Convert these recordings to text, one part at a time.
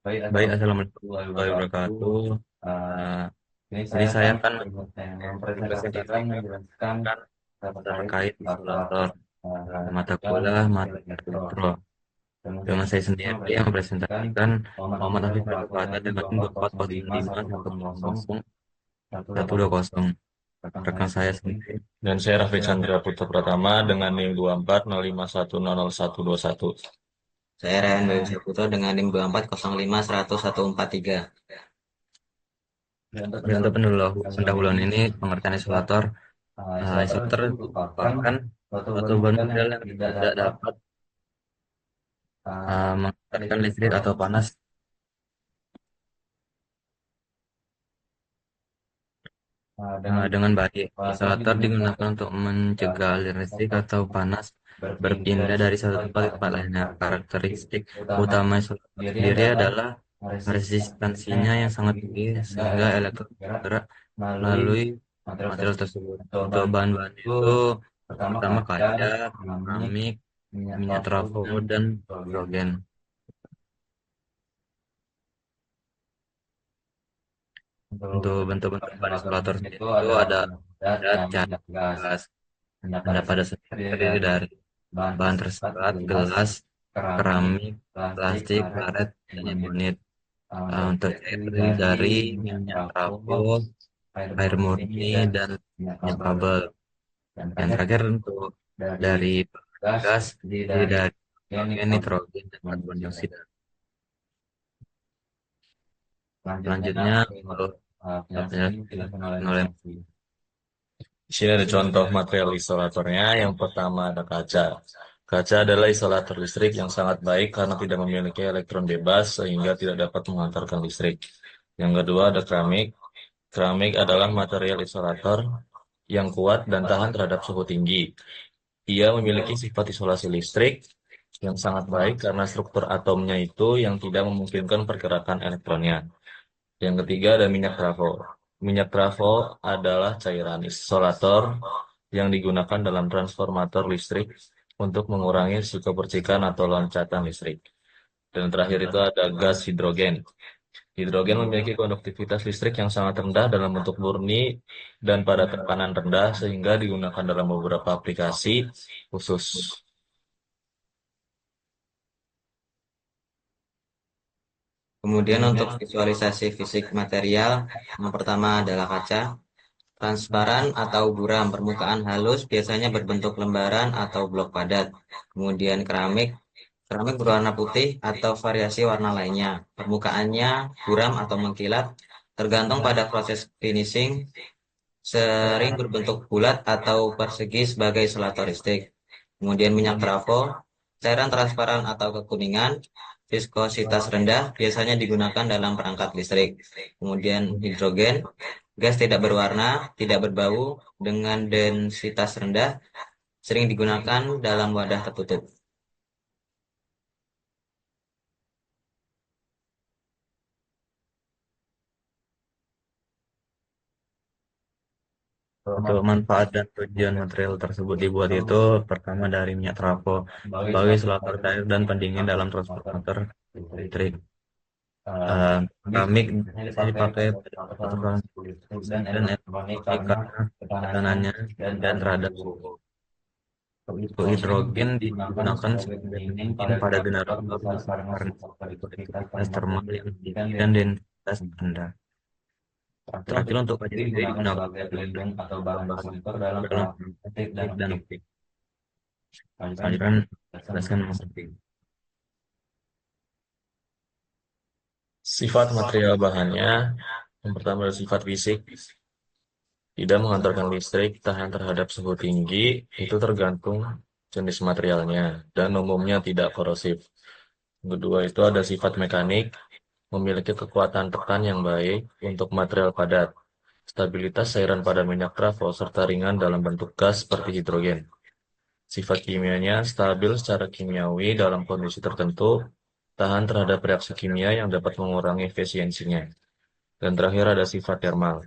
Baik, assalamualaikum warahmatullahi wabarakatuh. Eh, Tadi saya akan presentasikan menjelaskan terkait isolator mata kuliah mata elektro. Dengan saya sendiri yang mempresentasikan Muhammad Afif Al-Fatah dengan 2405100120. Rekan saya sendiri. Dan saya Raffi Chandra Putra Pratama dengan NIM 2405100121. Saya Rayhan Bayu Saputra dengan NIM 24051143. Dan untuk pendahuluan ini pengertian isolator. Isolator merupakan suatu bahan model yang tidak dapat mengeluarkan listrik atau panas dengan baik. Isolator digunakan untuk mencegah aliran listrik atau panas berpindah dari satu tempat ke tempat lainnya. Karakteristik utama isolator sendiri adalah resistansinya yang sangat tinggi sehingga elektron bergerak melalui material tersebut. Untuk bahan-bahan itu pertama kaca, keramik, minyak trafo, dan hidrogen. Untuk bentuk-bentuk bahan isolator sendiri itu ada cat, gas, ada pada terdiri dari bahan terserat, gelas, keramik, plastik, karet, dan ebonit. Untuk cair terdiri dari minyak trafo, air murni, dan minyak kabel. Yang terakhir untuk dari gas terdiri dari oksigen, nitrogen, dan karbon dioksida. Selanjutnya untuk penjelasan oleh Di sini ada contoh material isolatornya. Yang pertama ada kaca. Kaca adalah isolator listrik yang sangat baik karena tidak memiliki elektron bebas sehingga tidak dapat mengantarkan listrik. Yang kedua ada keramik. Keramik adalah material isolator yang kuat dan tahan terhadap suhu tinggi. Ia memiliki sifat isolasi listrik yang sangat baik karena struktur atomnya itu yang tidak memungkinkan pergerakan elektronnya. Yang ketiga ada minyak trafo. Minyak trafo adalah cairan isolator yang digunakan dalam transformator listrik untuk mengurangi risiko percikan atau loncatan listrik. Dan terakhir itu ada gas hidrogen. Hidrogen memiliki konduktivitas listrik yang sangat rendah dalam bentuk murni dan pada tekanan rendah sehingga digunakan dalam beberapa aplikasi khusus. Kemudian untuk visualisasi fisik material, yang pertama adalah kaca, transparan atau buram, permukaan halus biasanya berbentuk lembaran atau blok padat. Kemudian keramik, keramik berwarna putih atau variasi warna lainnya. Permukaannya buram atau mengkilat, tergantung pada proses finishing, sering berbentuk bulat atau persegi sebagai isolator listrik. Kemudian minyak trafo, cairan transparan atau kekuningan, viskositas rendah biasanya digunakan dalam perangkat listrik. Kemudian hidrogen, gas tidak berwarna, tidak berbau, dengan densitas rendah, sering digunakan dalam wadah tertutup. untuk manfaat dan tujuan material tersebut dibuat itu pertama dari minyak trafo sebagai isolator cair dan pendingin dalam transformator listrik. Eh, Keramik biasanya dipakai pada transformator listrik dan elektronik karena tekanannya dan terhadap suhu. Untuk hidrogen digunakan sebagai pendingin pada generator karena produktivitas termal yang tinggi dan densitas rendah. Terakhir untuk kaca sendiri digunakan sebagai bahan dalam plastik dan optik. Aliran jelaskan seperti ini. Sifat material bahannya, yang pertama adalah sifat fisik, tidak mengantarkan listrik, tahan terhadap suhu tinggi, itu tergantung jenis materialnya, dan umumnya tidak korosif. Yang kedua itu ada sifat mekanik, memiliki kekuatan tekan yang baik untuk material padat, stabilitas cairan pada minyak trafo, serta ringan dalam bentuk gas seperti hidrogen. Sifat kimianya stabil secara kimiawi dalam kondisi tertentu, tahan terhadap reaksi kimia yang dapat mengurangi efisiensinya. Dan terakhir ada sifat termal.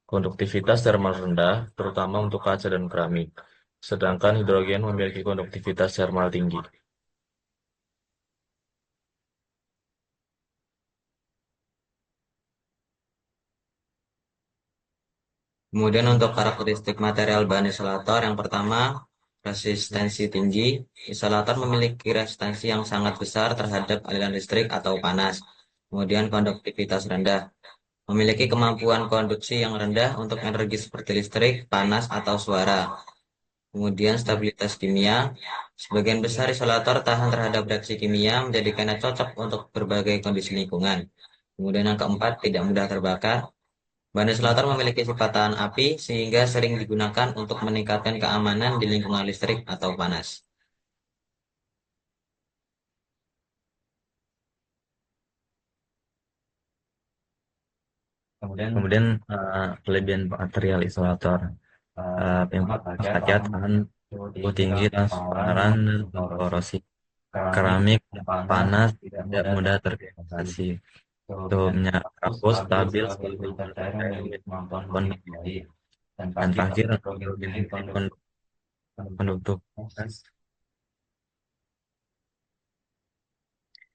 Konduktivitas termal rendah, terutama untuk kaca dan keramik. Sedangkan hidrogen memiliki konduktivitas termal tinggi. Kemudian untuk karakteristik material bahan isolator, yang pertama, resistensi tinggi. Isolator memiliki resistensi yang sangat besar terhadap aliran listrik atau panas. Kemudian konduktivitas rendah. Memiliki kemampuan konduksi yang rendah untuk energi seperti listrik, panas, atau suara. Kemudian stabilitas kimia. Sebagian besar isolator tahan terhadap reaksi kimia, menjadikannya cocok untuk berbagai kondisi lingkungan. Kemudian yang keempat, tidak mudah terbakar. Bahan isolator memiliki sifat tahan api sehingga sering digunakan untuk meningkatkan keamanan di lingkungan listrik atau panas. Kemudian kelebihan material isolator. Yang pertama kaca tahan suhu tinggi, transparan, dan korosi. Keramik panas, tidak mudah terdegradasi. Tuhumnya rapuh, stabil, selalu percaya kondisi. Dan terakhir, hidrogen konduktivitas,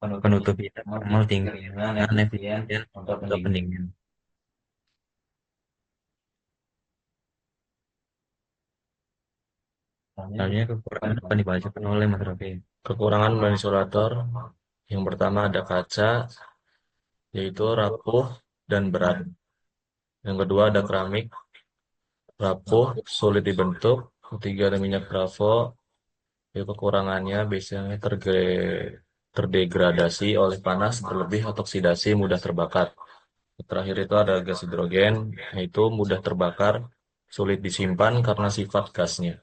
konduktivitas thermal tinggi dengan efisien untuk pendingin. Selanjutnya kekurangan apa dibacakan oleh Mas Raffi? Kekurangan bahan isolator yang pertama ada kaca, yaitu rapuh dan berat. Yang kedua ada keramik, rapuh, sulit dibentuk. Ketiga ada minyak bravo, ya kekurangannya biasanya terdegradasi oleh panas berlebih atau oksidasi mudah terbakar. Terakhir itu ada gas hidrogen, yaitu mudah terbakar, sulit disimpan karena sifat gasnya.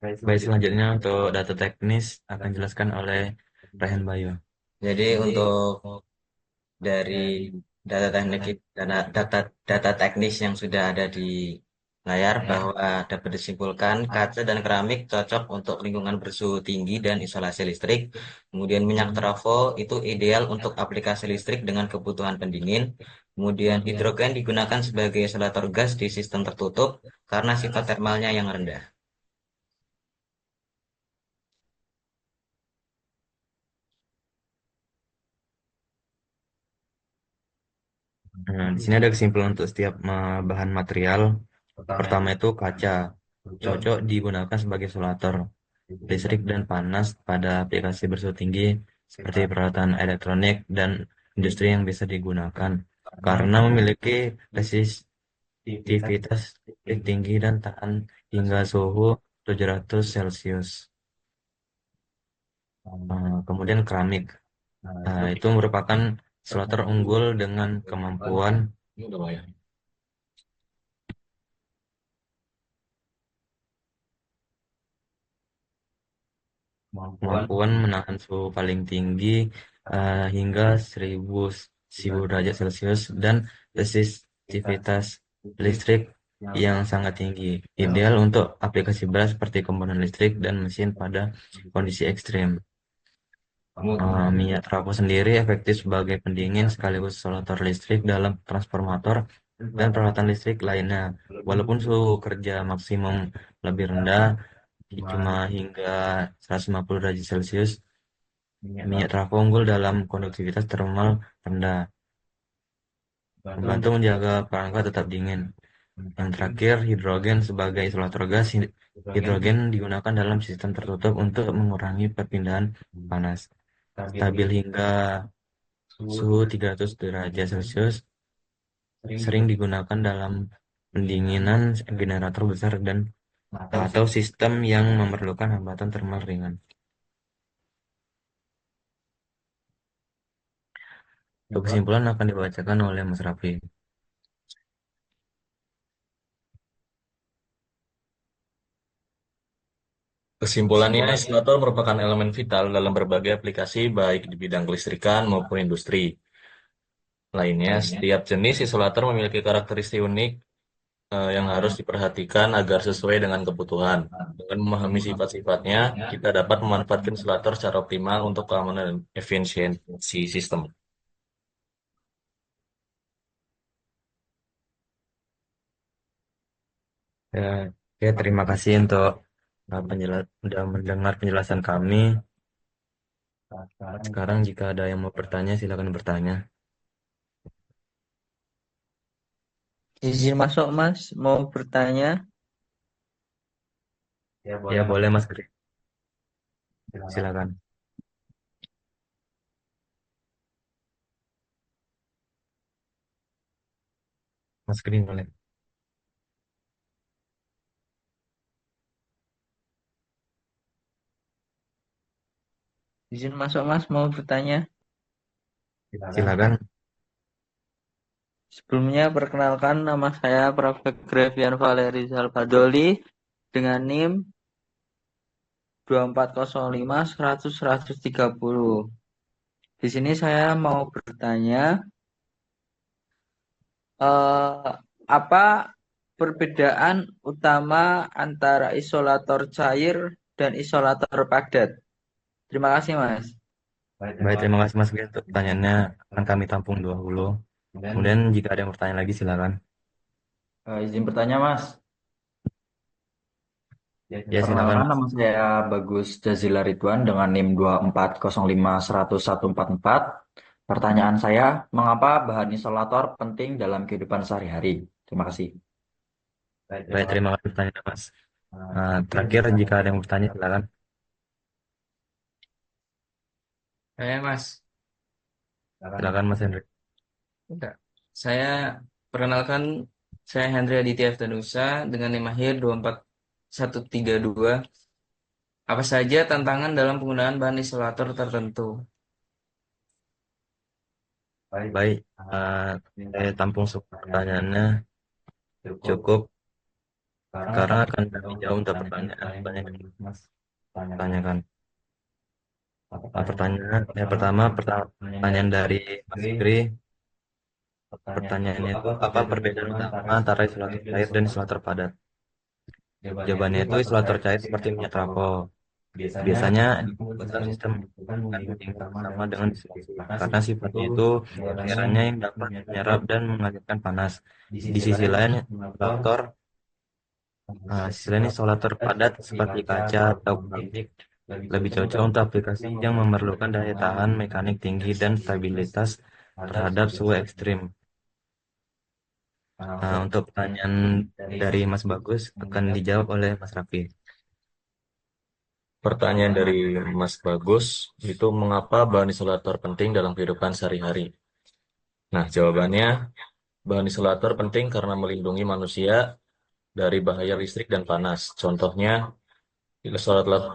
Baik, selanjutnya untuk data teknis akan dijelaskan oleh Rehan Bayu. Jadi untuk dari data teknis yang sudah ada di layar bahwa dapat disimpulkan kaca dan keramik cocok untuk lingkungan bersuhu tinggi dan isolasi listrik. Kemudian minyak trafo itu ideal untuk aplikasi listrik dengan kebutuhan pendingin. Kemudian hidrogen digunakan sebagai isolator gas di sistem tertutup karena sifat termalnya yang rendah. Nah, di sini ada kesimpulan untuk setiap bahan material. Pertama itu kaca, cocok digunakan sebagai isolator listrik dan panas pada aplikasi bersuhu tinggi seperti peralatan elektronik dan industri yang bisa digunakan karena memiliki resistivitas listrik tinggi dan tahan hingga suhu 700 Celcius. Kemudian keramik. Itu merupakan isolator unggul dengan Ini udah bayar. kemampuan menahan suhu paling tinggi hingga 1000 derajat Celcius dan resistivitas listrik yang sangat tinggi. Ideal untuk aplikasi berat seperti komponen listrik dan mesin pada kondisi ekstrim. Minyak trafo sendiri efektif sebagai pendingin sekaligus isolator listrik dalam transformator dan peralatan listrik lainnya. Walaupun suhu kerja maksimum lebih rendah, cuma hingga 150 derajat Celcius, minyak trafo unggul dalam konduktivitas termal rendah, membantu menjaga perangkat tetap dingin. Yang terakhir, hidrogen sebagai isolator gas. Hidrogen digunakan dalam sistem tertutup untuk mengurangi perpindahan panas. Stabil hingga suhu 300 derajat Celcius, sering digunakan dalam pendinginan generator besar dan atau sistem yang memerlukan hambatan termal ringan. Untuk kesimpulan akan dibacakan oleh Mas Raffi. Kesimpulannya, isolator merupakan elemen vital dalam berbagai aplikasi baik di bidang kelistrikan maupun industri lainnya. Setiap jenis isolator memiliki karakteristik unik yang harus diperhatikan agar sesuai dengan kebutuhan. Dengan memahami sifat-sifatnya, kita dapat memanfaatkan isolator secara optimal untuk keamanan dan efisiensi sistem. Ya, oke, terima kasih untuk udah mendengar penjelasan kami. Sekarang jika ada yang mau bertanya, silakan bertanya. Izin masuk, Mas. Mau bertanya? Ya boleh Mas Gri, silakan. Mas Gri boleh. Izin masuk, Mas. Mau bertanya? Silakan. Sebelumnya, perkenalkan nama saya Pravet Grevian Valeri Salvadoli dengan NIM 2405 100 130. Di sini saya mau bertanya, eh, apa perbedaan utama antara isolator cair dan isolator padat? Terima kasih, Mas. Baik, terima kasih Mas Gri untuk pertanyaannya. Akan kami tampung dahulu. Kemudian jika ada yang bertanya lagi, silakan. Izin bertanya, Mas. Ya silakan Perkenalkan, Mas. nama saya Bagus Jazila Ridwan dengan NIM 2405 100 144. Pertanyaan saya, mengapa bahan isolator penting dalam kehidupan sehari-hari? Terima kasih. Baik, terima kasih pertanyaan Mas. Terakhir jika ada yang bertanya, silakan. Saya Mas, Silakan Mas Hendrik. enggak. Saya perkenalkan, saya Hendri Aditya Aftanusa dengan NIM akhir 24132. Apa saja tantangan dalam penggunaan bahan isolator tertentu? Baik, saya tampung semua pertanyaannya cukup. Sekarang akan kami jawab untuk pertanyaan yang Mas tanyakan. Pertanyaan dari Mas Fikri. Pertanyaannya itu apa perbedaan utama antara isolator cair dan isolator padat? Jawabannya itu isolator cair seperti minyak trapo. Biasanya dibutuhkan sistem cooling sama dengan distribusi karena sifatnya itu cairannya yang dapat menyerap dan mengalirkan panas. Di sisi lain isolator padat seperti kaca atau keramik lebih cocok untuk aplikasi yang memerlukan daya tahan mekanik tinggi dan stabilitas terhadap suhu ekstrim. Untuk pertanyaan dari Mas Bagus akan dijawab oleh Mas Raffi. Pertanyaan dari Mas Bagus itu mengapa bahan isolator penting dalam kehidupan sehari-hari? Nah, jawabannya bahan isolator penting karena melindungi manusia dari bahaya listrik dan panas. Contohnya,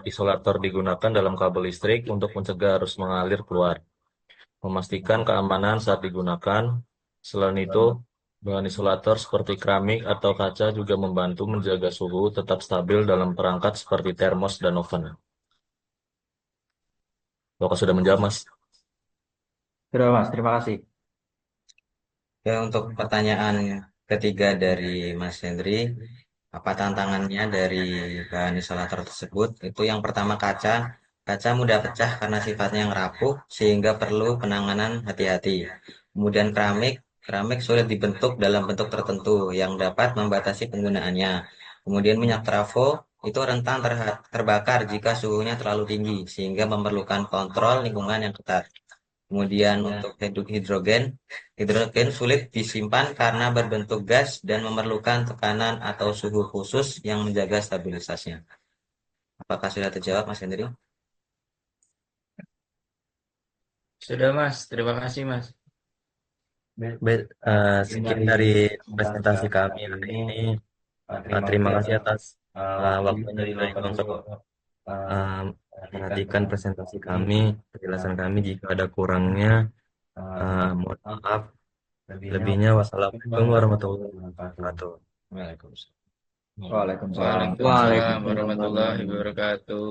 isolator digunakan dalam kabel listrik untuk mencegah arus mengalir keluar, memastikan keamanan saat digunakan. Selain itu, bahan isolator seperti keramik atau kaca juga membantu menjaga suhu tetap stabil dalam perangkat seperti termos dan oven. Bapak sudah menjawab, Mas. Sudah, Mas. Terima kasih. Ya, untuk pertanyaan ketiga dari Mas Hendri, apa tantangannya dari bahan isolator tersebut? Itu yang pertama kaca. Kaca mudah pecah karena sifatnya yang rapuh sehingga perlu penanganan hati-hati. Kemudian keramik, keramik sulit dibentuk dalam bentuk tertentu yang dapat membatasi penggunaannya. Kemudian minyak trafo itu rentan terbakar jika suhunya terlalu tinggi sehingga memerlukan kontrol lingkungan yang ketat. Kemudian untuk hidrogen, hidrogen sulit disimpan karena berbentuk gas dan memerlukan tekanan atau suhu khusus yang menjaga stabilitasnya. Apakah sudah terjawab, Mas Hendri? Sudah Mas, terima kasih Mas. Baik, sekian dari presentasi kami hari ini. Terima kasih atas waktunya juga untuk uh, menantikan presentasi kami, penjelasan kami. Jika ada kurangnya, mohon maaf. Lebihnya, wassalamualaikum warahmatullahi wabarakatuh. Waalaikumsalam. Waalaikumsalam. Waalaikumsalam warahmatullahi wabarakatuh.